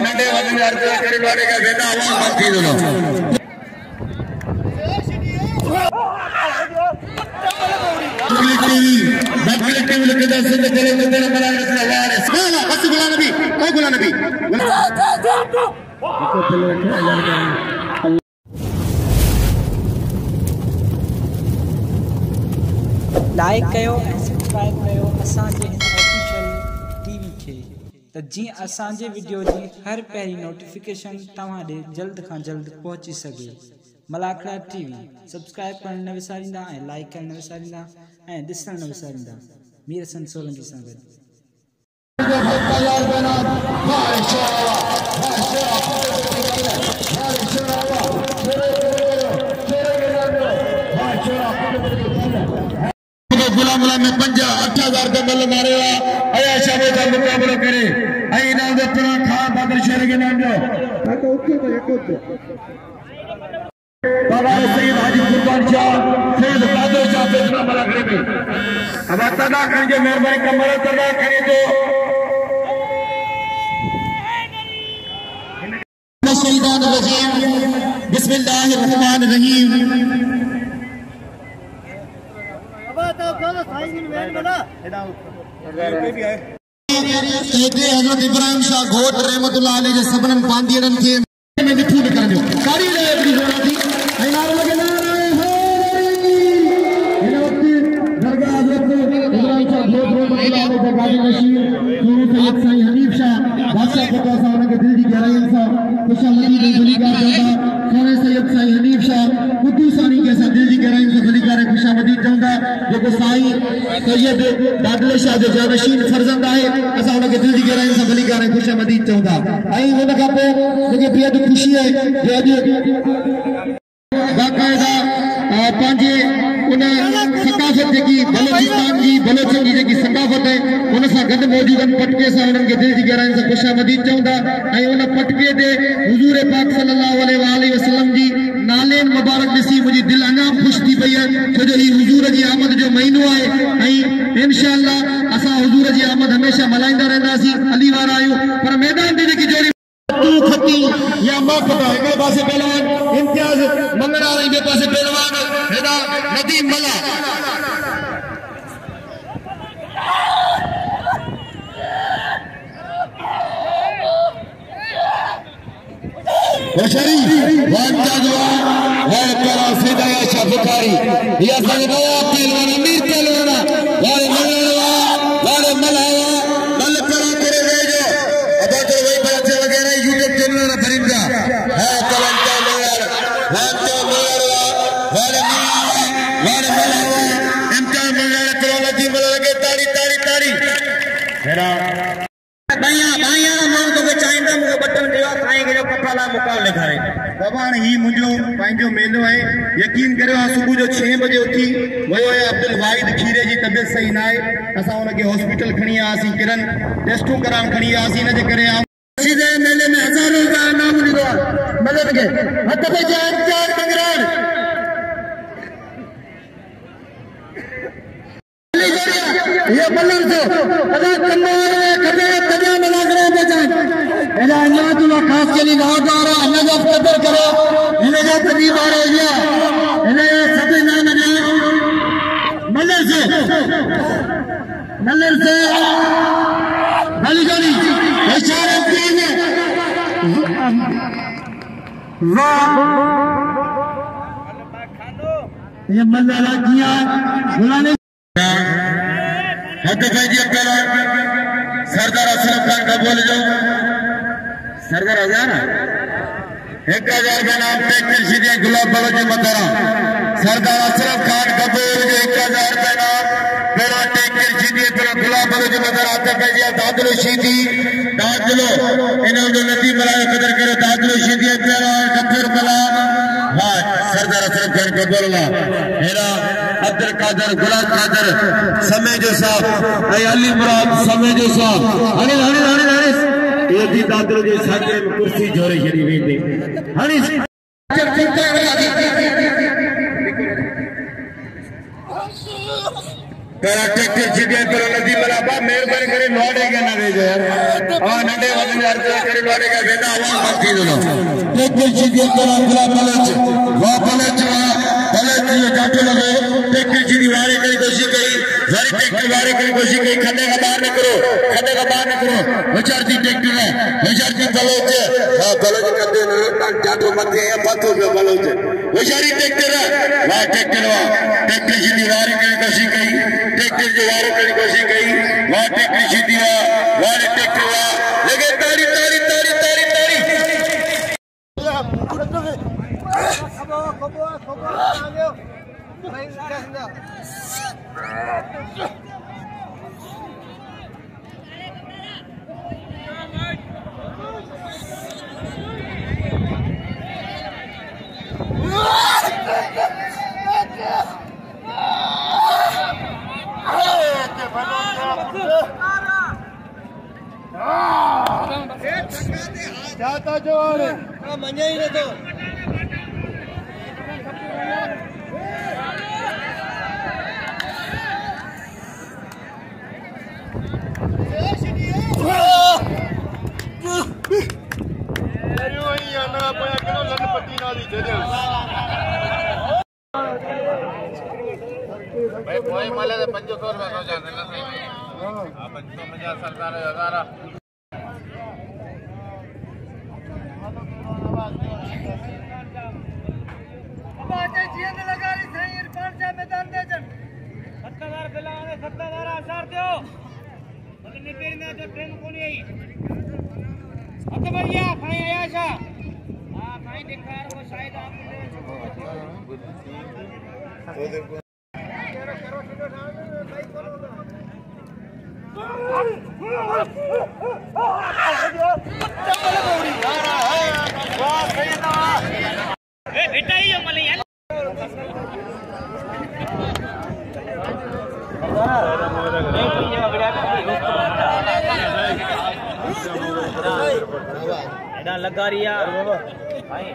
नंढे वॾनि जा करे वारे का वेंदा आवाज़ बंद थी वेंदो टीवी लिखंदा सिंध करे मुंदर बनाए रखना वारिस ना बस गुलाम नबी लाइक कयो सब्सक्राइब कयो असांजे ऑफिशियल टीवी खे त जीअं असांजे वीडियो जी हर पहिरीं नोटिफिकेशन तव्हां ॾे जल्द खां जल्द पहुची सघे। मलाखड़ा टीवी सब्सक्राइब करण न विसारींदा ऐं लाइक करण न विसारींदा ऐं ॾिसण न विसारींदा। मीर हसन सोलंकी सां गॾु गुलाम में 5-8,000 का मल मारे अया शाबे का मुकाबला करे आई नाम दे पुरा खान बहादुर शेर के नाम जो बाबा सैयद हाजी कुर्बान शाह सैयद बहादुर शाह बेचना मला करे में अब तदा करके मेहरबानी कमर तदा करे तो शहीदान रजीम बिस्मिल्लाहिर रहमानिर रहीम हज़रत इब्राहिम शाह घोट रहमतुल्लाह अलैह जे सबनन पांदियन के में दिठू निकरजो कारी ले एतरी जोरा थी ऐं नारो लगे नारे इन वक्त दरगाह हज़रत इब्राहिम शाह घोट रहमतुल्लाह अलैह जे गादी नशीर सोने सैयद साईं हनीफ शाह बादशाह पता सा उन के दिल की गहराई सा खुशामदी दे भलीकार चौदा सोने सैयद साईं हनीफ शाह कुतुसानी के सा दिल की गहराई से भलीकार खुशामदी चौदा जो साईं सैयद दादल शाह जो जानशीन फर्जंद है असा उन के दिल की गहराई से भलीकार खुशामदी चौदा आई उन का पे मुझे बेहद खुशी है जो अज बाकायदा पांजे उन सकाफत की बलोचिस्तान की बलोचन की जी सकाफत है उन से गद मौजूद पटके से उन के दिल की गहराई से खुशामदी चौदा उन पटके ते हुजूर पाक सल्लल्लाहु अलैहि वसल्लम जी नाले मुबारक दिसी मुझी दिल अना खुश थी पई है छो जो ही हुजूर जी आमद जो महीनो है इंशाअल्लाह असा हुजूर जी आमद हमेशा मल्हाईंदा रहंदासी अली वारा आयो पर मैदान ते जेकी जोड़ी तू खती या मौक़ा एक पासे पहलवान इम्तियाज मंगना रही बे पासे पहलवान हेदा नदीम मला बशरी वांटा दुआ वर करा फिदाया शाह बुखारी या संगवा पहलवान अमीर पहलवान वाले मलवा वाले मलावा मल करा करे वेजो अब तो वही बात वगैरह यूट्यूब चैनल ना भरिंदा है कलंटा मलवा वांटा मलवा वाले मलावा इम्तियाज मलवा करो नदी मलवा के ताड़ी ताड़ी ताड़ी मेरा भाईया मां को चाइंदा मुझे बटन दियो खाएंगे जो कपाला मुकाबले करे बाबा ही मुझो पांजो मेलो है यकीन करो सुबह जो 6 बजे उठी वयो है अब्दुल वाहिद खीरे जी तबियत सही ना है असा उन के हॉस्पिटल खणी आसी किरण टेस्टू करान खणी आसी न जे करे सीधे मेले में हजारों का नाम लिखो मदद के हथ पे चार कंगरान ये बल्लर से अदा कमाल में खबे तबे मलागरे में जान एला अल्लाह तुला खास के लिए नवाजार अल्लाह का कदर करो इन्हें जो तबीब आ रहे हैं इन्हें सब नाम ने मल्लर से गली गली इशारे किए वाह ये मल्लर किया बुलाने हद भाई पहला सरदार असलम खान का बोल जो सरदार 1000 का नाम टेक्टर सीधे गुलाब बलोच मतरा सरदार असलम खान का बोल जो 1000 का नाम मेरा टेक्टर सीधे तेरा गुलाब बलोच मतरा आता भाई दादलो सीधी दादलो इन्हों जो नदी मलाया कदर करे दादलो सीधी तेरा कपूर कला हाँ सरदार असलम खान का बोलना मेरा अब्दुल कादर गुलाब कादर समय जो साहब अली मुराद समय जो साहब हनी हनी हनी हनी ये दी दादर जो सागरे में कुर्सी जोरे शरी वेंदे हनी पहला ट्रैक्टर सीधे पर नदी मलाबा मेहरबानी करे लौटे के ना भेजो यार हां नंडे वजन यार करे लौटे के बेटा आवाज बनती दोनों ट्रैक्टर सीधे पर अगला पलच ये जाते लगे ट्रैक्टर सीधी वारे करी कोशिश करी सारी ट्रैक्टर वारे करी कोशिश करी खड्डे का बाहर न करो विचारती ट्रैक्टर है विचारती बलोच हां बलोच करते न जातो मत है बातों पे बलोच विचारी ट्रैक्टर है वाह ट्रैक्टर सीधी वारे करी कोशिश करी ट्रैक्टर जो वारे करी कोशिश करी वाह ट्रैक्टर सीधी वारे ट्रैक्टर लगे तारी तारी तारी तारी तारी खबर आ गयो भाई क्या जाता जो मजा ही तो भाई कोई मले 500 रुपए हो जाते ना सही हां 550 सरकार 1000 बाटे जींद लगा ली सही इरफान जा मैदान दे जन 70,000 बिलाने 70,000 आसार दियो मने पेरी ना जो ट्रेन कोनी आई अब भैया भाई आया छा हां भाई दिखार वो शायद आपने बेटा ही मले यार एडा लगा रही यार भाई ये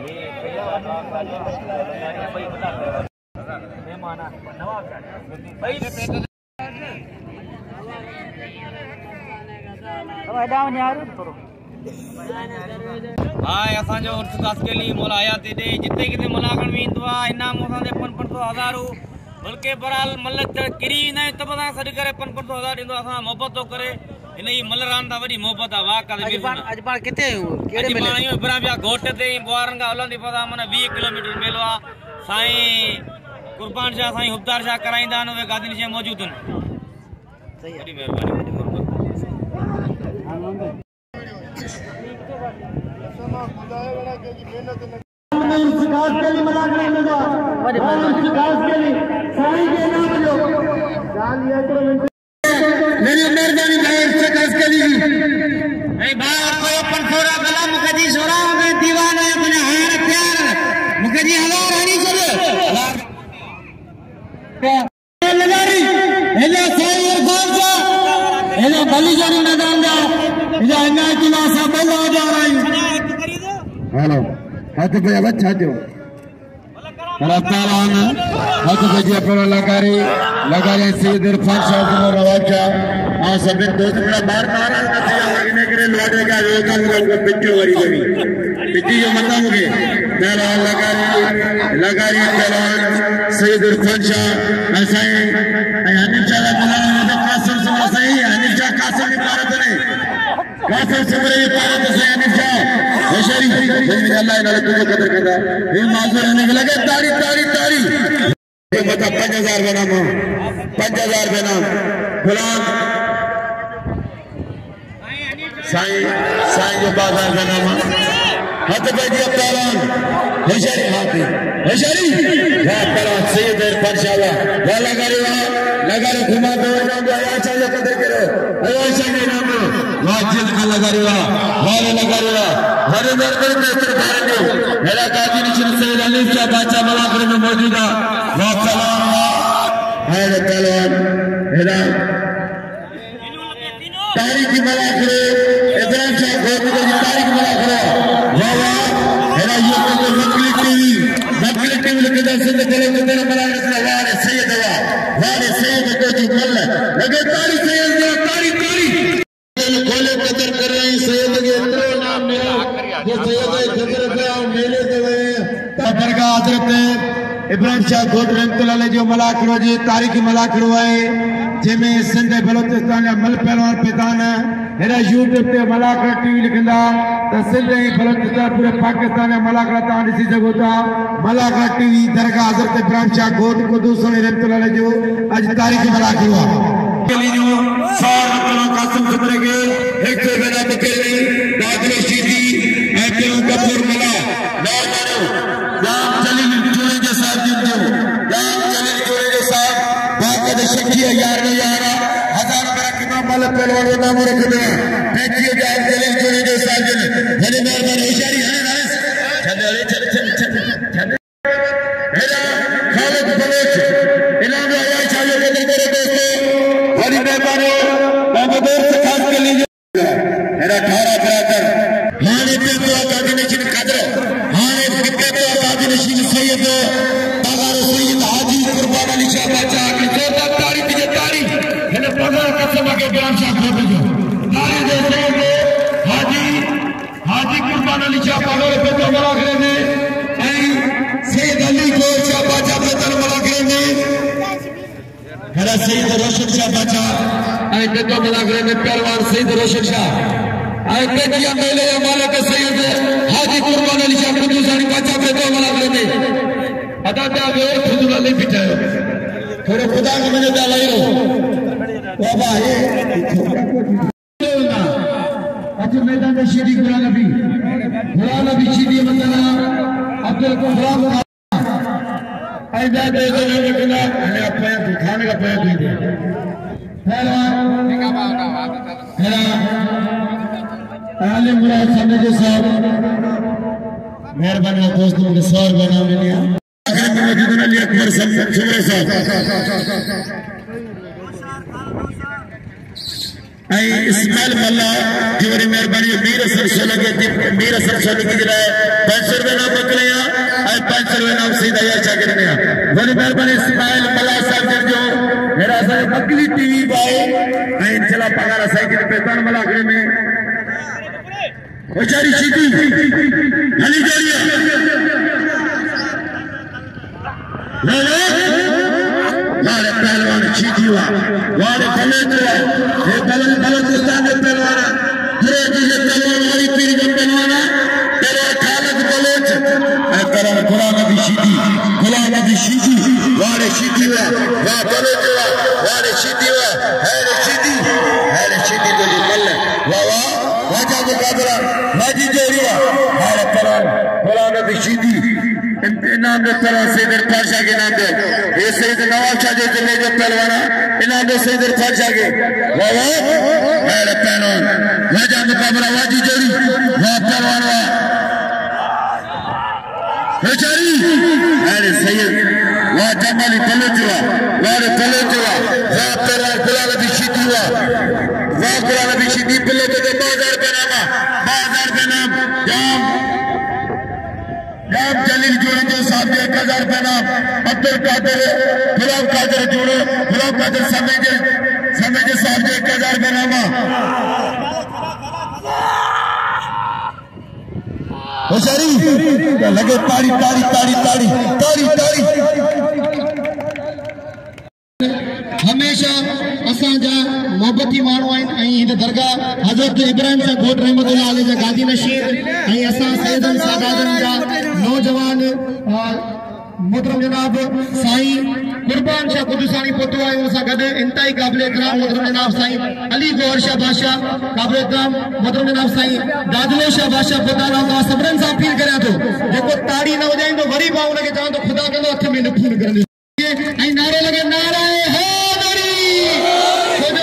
भाई बता मेहमान नवाब भाई हाय असांजो उर्सदास के लिए मोला आया ते जिते किते मलागण में इंदो इनाम असांजे 500,000 बल्कि बराल मलक किरी न तब असां सॾ करे 500,000 ॾींदो असां मोहबत तो करे इन ही मल रान दा वडी मोहबत आ वाह करे अज पाण किथे आयो केड़े में आयो इब्राहिम जा घोट ते बोरन का हलंदी पता मन 20 किलोमीटर मेलो आ साईं कुर्बान शाह साईं हुबदार शाह कराइंदा न वे गादिन शे मौजूद न सही है मेहरबानी मेरी मेहरबानी भाई के लिए बाहर कोई अपन थोड़ा गला मुकदी सोरा में दीवाना अपने हार प्यार मुकदी हजार आनी चले लगारी हेलो साईं खालसा हेलो बली जानी मैदान दा इधर अन्ना की वासा बोल हो जा रही हेलो हाथ पे बच्चा जो रफ्तार हाथ पे जी अपना लगारी सैयद इरफान शाह को रवाजा आ सब दोस्त बड़ा बार नाराज न थिया लगने करे लौटे का वेकन को पिट्टो वरी गई पिट्टी जो मतलब के मेरा लगारी पहलवान सैयद इरफान शाह ऐसा है हनीफ शाह बुलाने कासिम से सही हनीफ शाह कासिम की भारत ने कासिम से बड़े भारत से हनीफ शाह बेशरी अल्लाह ने तुझे कदर कर रहा ये माजूर होने के लगे तारी तारी तारी ये बता 5,000 बनाम 5,000 बनाम गुलाम साईं जो बाजार बनाम हाथ पे दिया पहलवान बेशरी हाथी बेशरी या पहलवान सैयद इरफान शाह वाह लगा रे घुमा दो आया चाहिए कदर करो आया चाहिए नाम वाजिद का लगा रे हरे दर पर तेरे बारे में मेरा काजी निश्चित से अली शाह बादशाह मलाकर में मौजूद है वाह सलाम है पहलवान मेरा तारीख मलाकर इब्राहिम शाह गोपी की तारीख मलाकर वाह मेरा ये तो नकली टीवी लेके दर्शन करे तेरे मलाकर वाले सैयद को जो मल्ल हज़रत इब्राहिम शाह गोद रहमतुल्लाह जो मलाकड़ो जी तारीख़ी मलाकड़ो है जंहिंमें सिंध बलोचिस्तान जा मल पहलवान पैदान हेड़ा यूट्यूब ते मलाकड़ा टीवी लिखंदा त सिंध ऐं बलोचिस्तान पूरे पाकिस्तान जा मलाकड़ा तव्हां ॾिसी सघो था। मलाकड़ा टीवी दरगाह हज़रत इब्राहिम शाह गोद क़ुद्दूस रहमतुल्लाह जो अॼु तारीख़ी मलाकड़ो आहे। कासिम सुबरेगे एक से बेना बकेली दादले शीदी ऐसे कपूर मिला नौजवानों राम जलील जोड़े के साथ जिंदो राम जलील जोड़े के साथ बाकी के शक्ति यार हजार बड़ा कितना माल पहलवान नाम रखते हैं देखिए राम जलील जोड़े के साथ जिन बड़े मेहरबान होशियारी है ना चल मेरा खालिद बलोच इलाके आया चाहिए के मेरे दोस्तों बड़ी मेहरबानी मेरा ठारा बराबर हाने पे तो आजादी नशीन कदर हाने कितने तो आजादी नशीन सैयद तागार सैयद हाजी कुर्बान अली शाह बाचा की जोरदार तारीफ की तारीफ मैंने पढ़ा कसम के इब्राहिम शाह खोल जो तारीफ दे सैयद हाजी कुर्बान अली शाह पागल पे तो मलाखरे में सैयद अली को शाह बाचा पे तो मलाखरे में मेरा सैयद रोशन शाह बाचा आई तो मलाखरे में पहलवान सैयद रोशन शाह आई तेजिया मेले या मालिक सैयद हाजी कुर्बान अली शाह क़ुद्दूसानी बाचा पे तो मलाखरे में अदा त्या वे खुद अली बिठायो थोड़े खुदा के मैंने डालाई रो बाबा ये अच्छा मैदान में शीदी गुलाम नबी शीदी मंदना अब्दुल गुलाम आई दे दे दे रखना अने अपने खाने का पैसा दे दे पहलवान मेरा आले मुराद साहब के साहब मेहरबानी दोस्तों के सौर बना मिले आखिर में मौजूद अली अकबर सुमरे साहब आई इस्माइल मल्ला जोरी मेहरबानी मीर सरसोला के मीर सरसोला की जरा 500 रुपए नाम बकलिया आई 500 रुपए नाम सीधा या चाकर ने बड़ी मेहरबानी इस्माइल मल्ला साहब जो मेरा सर बकली टीवी भाई आई चला पगार साइकिल पे तन मलाखरे में बेचारी सीधी हली जोड़िया वाले पहलवान सीधी हुआ वाले बलोच हुआ ये बलोचिस्तान के पहलवान पूरे जिले पहलवान वाली पीढ़ी के पहलवान तेरे खालिद बलोच तेरा गुलाम नबी सीधी वाले सीधी हुआ वाह बलोच हुआ वाले सीधी हुआ है सीधी तो जी मल वाह वाह वाजा मुकाबला हाजी जोड़िया हमारे पहलवान गुलाम नबी सीधी इनाम दे तरह सैयद फारशा के नाम दे ये सैयद नवाब शाह जो जिले के पहलवान इनाम दे सैयद फारशा के वाह वाह मेरे पहलवान वाजा मुकाबला वाजी जोड़ी वाह पहलवान वाह बेचारी अरे सैयद वाह जमाली बलोचवा वाह बलोचवा वाह पहलवान गुलाम नबी सीधी वाह गुलाम नबी सीधी बिल्ले के 2000 रुपए नाम जाम जलील जोड़े जो साहब 1000 रुपए नाम अब्दुल कादिर गुलाम कादिर जोड़ो गुलाम कादिर समय साहब 1000 रुपए नाम होशियारी लगे ताड़ी हमेशा असांजा मोहब्बती माण्हू आहिनि हिन दरगाह हज़रत इब्राहिम शाह गोद रहमतुल्लाह अलैह जा गादी नशीद ऐं असां सैयदन सादातन जा नौजवान मोहतरम जनाब साईं कुर्बान शाह क़ुद्दूसानी पहुतो आहियूं असां गॾु इंतहाई क़ाबिल इकराम मोहतरम जनाब साईं अली गौहर शाह बादशाह क़ाबिल इकराम मोहतरम जनाब साईं दादले शाह बादशाह ख़ुदा तव्हां सभिनीनि सां अपील करियां थो जेको ताड़ी न वॼाईंदो वरी मां हुनखे चवां थो ख़ुदा कंदो हथ में निफून करंदो ऐं नारे लॻे नारा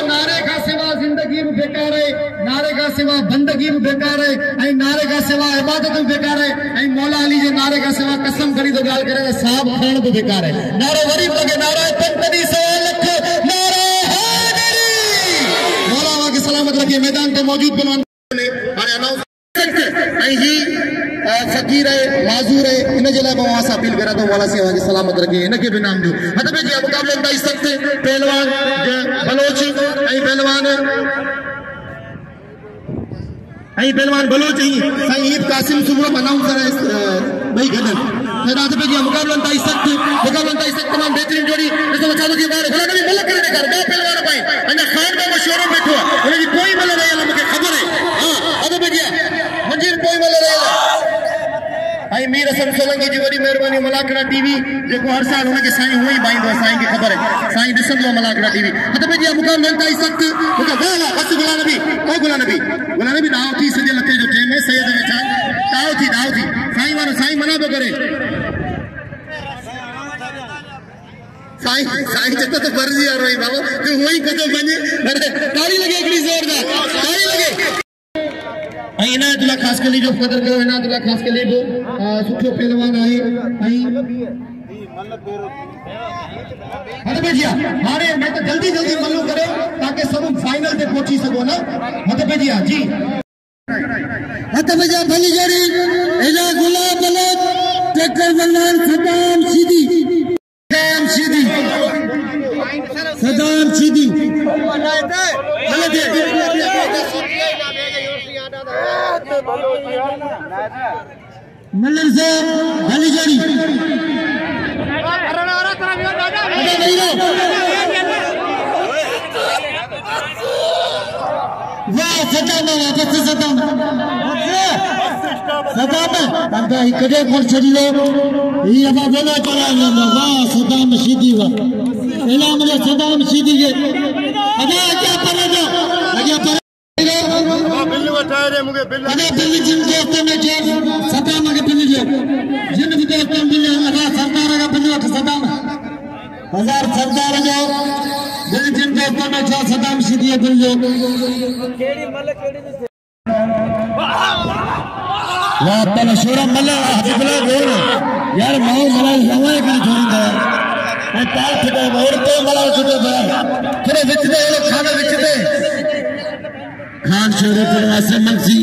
नारे का सिवा जिंदगी भी बेकार है नारे का सिवा बंदगी भी बेकार है नारे का सिवा इबादत भी बेकार है मौला अली जे नारे का सिवा कसम खड़ी तो गाल करे साहब खान भी बेकार है नारे वरी लगे नारा पंतदी 100 लख नारे हैदरी मौला के सलामत रखे मैदान पे मौजूद पहलवान ने अनाउंस फकीर है माजूर है इन जे लाइ मां असां अपील करा तो मौला से आगे सलामत रखे इनके भी नाम दो हद में जी मुकाबले में सख्त पहलवान बलोच पहलवान बलोच साईं ईद कासिम सुबह अनाउंसर है भाई गदन रात पे जी मुकाबला इंतहाई सख्त तमाम बेहतरीन जोड़ी इसको बचा लो की बार गुलाम नबी मलक करे कर दो पहलवान भाई अन्ना खान में मशहूर बैठो उन्हें जी कोई मल रहे मुझे खबर है हां अब पे गया मंजीर कोई मल रहे आई मीर हसन सोलंकी जी बड़ी मेहरबानी मलाकड़ा टीवी देखो हर साल उनके साईं हुई बाइंदो साईं की खबर है साईं दिसंदो मलाकड़ा टीवी हद पे जी मुकाबला इंतहाई सख्त मुका वाला बस गुलाम नबी दाव थी सजे लते जो टेम है सैयद ने छा दाव थी साईं वारो साईं मना पे करे साईं जतो तो फर्जी आ रही बाबा तू वही कदो बने अरे ताली लगे एकड़ी जोरदार ताली लगे इनायतुल्ला खास के लिए जो कदर करो इनायतुल्ला खास के लिए जो सुठो पहलवान है हद पे जिया हारे मैं तो जल्दी मल्लू करे ताकि सब फाइनल पे पहुंची सको ना हद पे जिया जी हद पे जा भली जोड़ी एजा गुलाब मलक ट्रैक्टर बलवान सदाम सीधी मल्लन से भली जोड़ी वाह सदाम वापस सदाम अंदा कदे कोन छड़ी लो ये अब बोला चला वाह सदाम सीधी वाह एला मुझे सदाम सीधी के अदा क्या पर दो आगे पर बिल्ली उठाए रे मुझे बिल्ली अदा बिल्ली जिन दोस्तों में जो सदाम के बिल्ली जो जिन भी दोस्तों बिल्ली अदा सरदार का बिल्ली उठ सदाम हजार सरदार जो बिल्ली जिन दोस्तों में जो सदाम सीधी है बिल्ली केड़ी मलक केड़ी वाह पहले शोरा मल्ला हबीबुल्लाह गोल यार माओ मला हवाए के छोड़दा ए ताल छटे और तो मला छटे थोड़े विच दे खाना विच दे खान शोरे पर वासे मंसी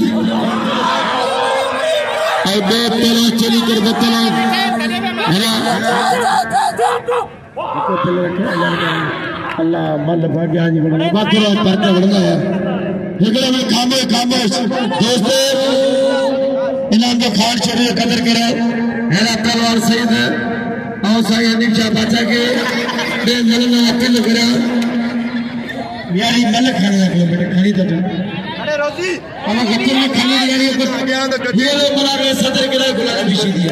और दो तेरे चली कर बतला अल्लाह मल भाग्या जी बना बाकी पर बढ़ना है एकड़ा में खामोश दोस्तों इनाम के खान शरीर कदर करे मेरा पहलवान सईद और साईं हनीफ शाह बादशाह के बे मलना अकेले करा यारी मल खाने लगे बेटे खानी तो अरे रोजी हम गत्तू में खाने यारी को ये लो बना के सदर के गुलाम नबी सीधी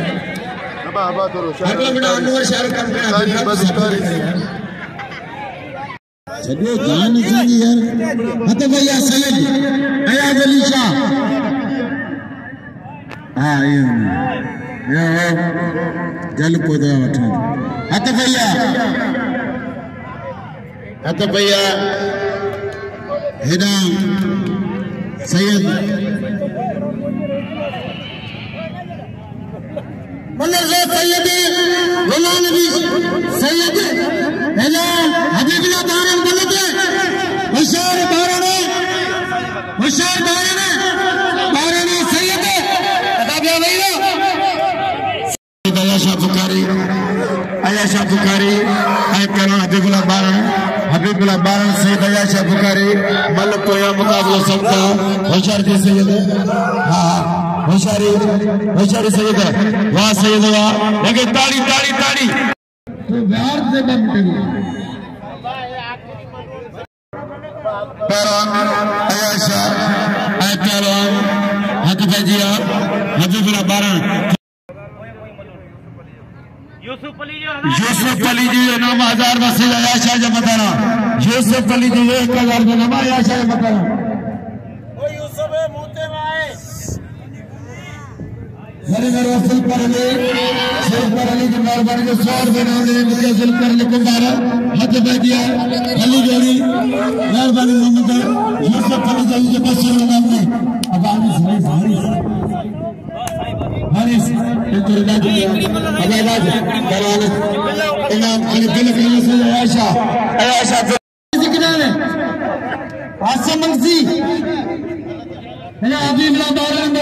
हबा तो अगला बेटा अनवर शाहरुख खान का चलो जान सीधी यार हत भैया सईद अयाज अली शाह हाँ ये जल पौधा उठा हत भैया हिदाम सैयद सैयद गुलाम नबी सैयद हिदाम हबीबुल्लाह बारन गलत है होशियार बारन सैयद अयाशा बुखारी हबीबुल्लाह बारन सैयद अयाशा बुखारी मल तो यह मुकाबला सकता होशियार जी सैयद हाँ होशियारी सैयद वाह सैयद वाह लेकिन ताड़ी तो बिहार से अयाशा हबीबुल्लाह बारन यूसुफ अली जी नाम 1000 मसीह आयाशा जमताना यूसुफ अली जी 1000 का नाम आयाशा जमताना ओ यूसुफ है मुते में आए मेरे रसूल पर अली शेख पर अली की मेहरबानी से 100 रुपए नाम ले मुझे रसूल पर अली को 12 हाथ दे दिया अली जोड़ी मेहरबानी मोहम्मद यूसुफ अली जी के पास नाम ने अब आने सारी हारिस इंतजार किया अबेदाज कराने इनाम अली बिलक से आयशा जिक्र है आसम मंसी है हबीबुल्लाह बारन है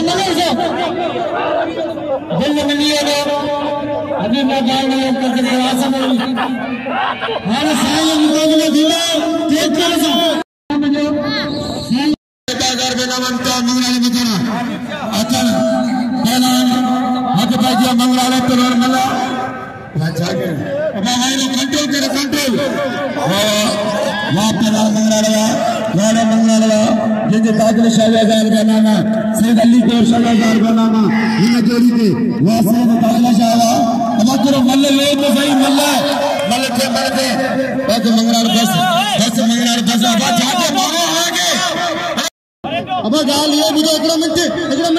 मगर से दिल में नहीं है हबीबुल्लाह बारन करके आसम हर साल मुकाबला दिला तेज कर से बाजार में नाम का नूर अली मदना अतन पहला हक भाई जाके अब भाई लोग कंट्रोल करे कंट्रोल वहां पे मंगला जिनके ताकि शाहजाद का नाम सैयद अली को शाहजाद का नाम इन जोड़ी के वहां से ताकि शाहजाद अब तेरे मल्ले ले तो सही मल्ले के बस मंगला बस अब जाके मारो आगे अब गाल ये मुझे एक मिनट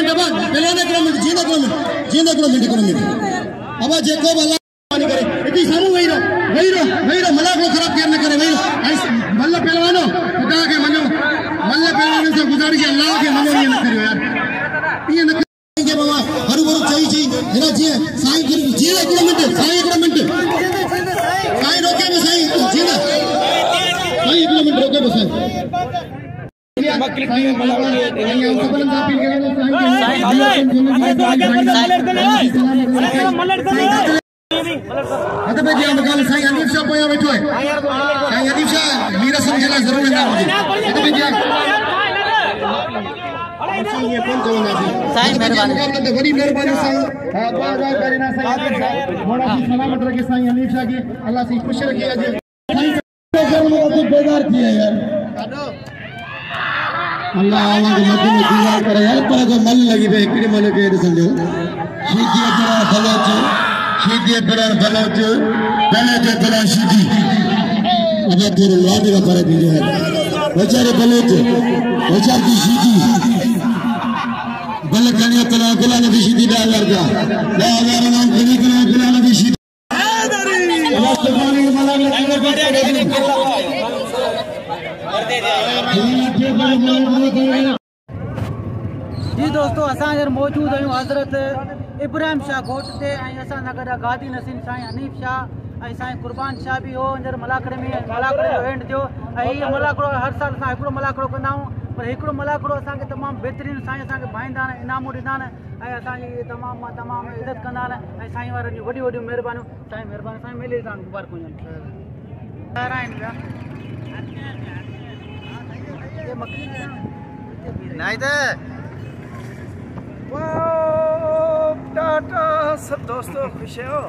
अब पहले एक मिनट अब जेको भला नहीं करे इतनी सामू वही रहो मलाक को खराब करने करे वही मल्ल पहलवानो खुदा के मनो मल्ल पहलवानों से गुजारिश है अल्लाह के मनो ये न करियो यार ये न करेंगे बाबा हरु बरु चाहिए जरा जी साईं जी एक मिनट साईं रोके में साईं जी ना साईं एक मिनट रोके में साईं क्लिक नहीं मतलब अदब जी मकाल साईं हनीफ शाह पोया बैठो है साईं हनीफ शाह मीरा समझला जरूर है अदब जी ये कौन कौन है साईं मेहरबानी बड़ी मेहरबानी साईं बहुत करीना साईं मोड़ा सी सलामत रखे साईं हनीफ शाह की अल्लाह से खुश रखिएगा जी साईं बेदार किया यार अल्लाह आवाज मध्य में दीवार करे यार पर को मल लगी बे एकड़ी मल के समझो शीदी बड़ा फलोच पहले तो बड़ा शीदी अब तेरे लाड का पर दी है बेचारे बलोच बेचार की शीदी बल कने तला गुला नबी शीदी दा वर्गा ला हमारा नाम कने गुला नबी शीदी अल्लाह सुभान अल्लाह जी दोस्तों असां हींअर मौजूद आहियूं हज़रत इब्राहिम शाह घोट ते ऐं असां सां गॾु गादी नसीन साईं हनीफ शाह ऐं साईं कुर्बान शाह बि हो हींअर मलाकड़े में मलाकड़े जो एंड थियो ऐं हीअ मलाकड़ो हर साल असां हिकिड़ो मलाकड़ो कंदा आहियूं पर हिकिड़ो मलाकड़ो असांखे तमामु बहितरीनु साईं असांखे भाईंदा आहिनि इनामूं ॾींदा आहिनि ऐं असांजी तमामु इज़त कंदा आहिनि ऐं साईं वारनि जूं वॾियूं महिरबानियूं साईं महिरबानी साईं मिली तव्हां मुबारक हुजनि आहिनि पिया नहीं तो टाटा सब दोस्तों खुश हो।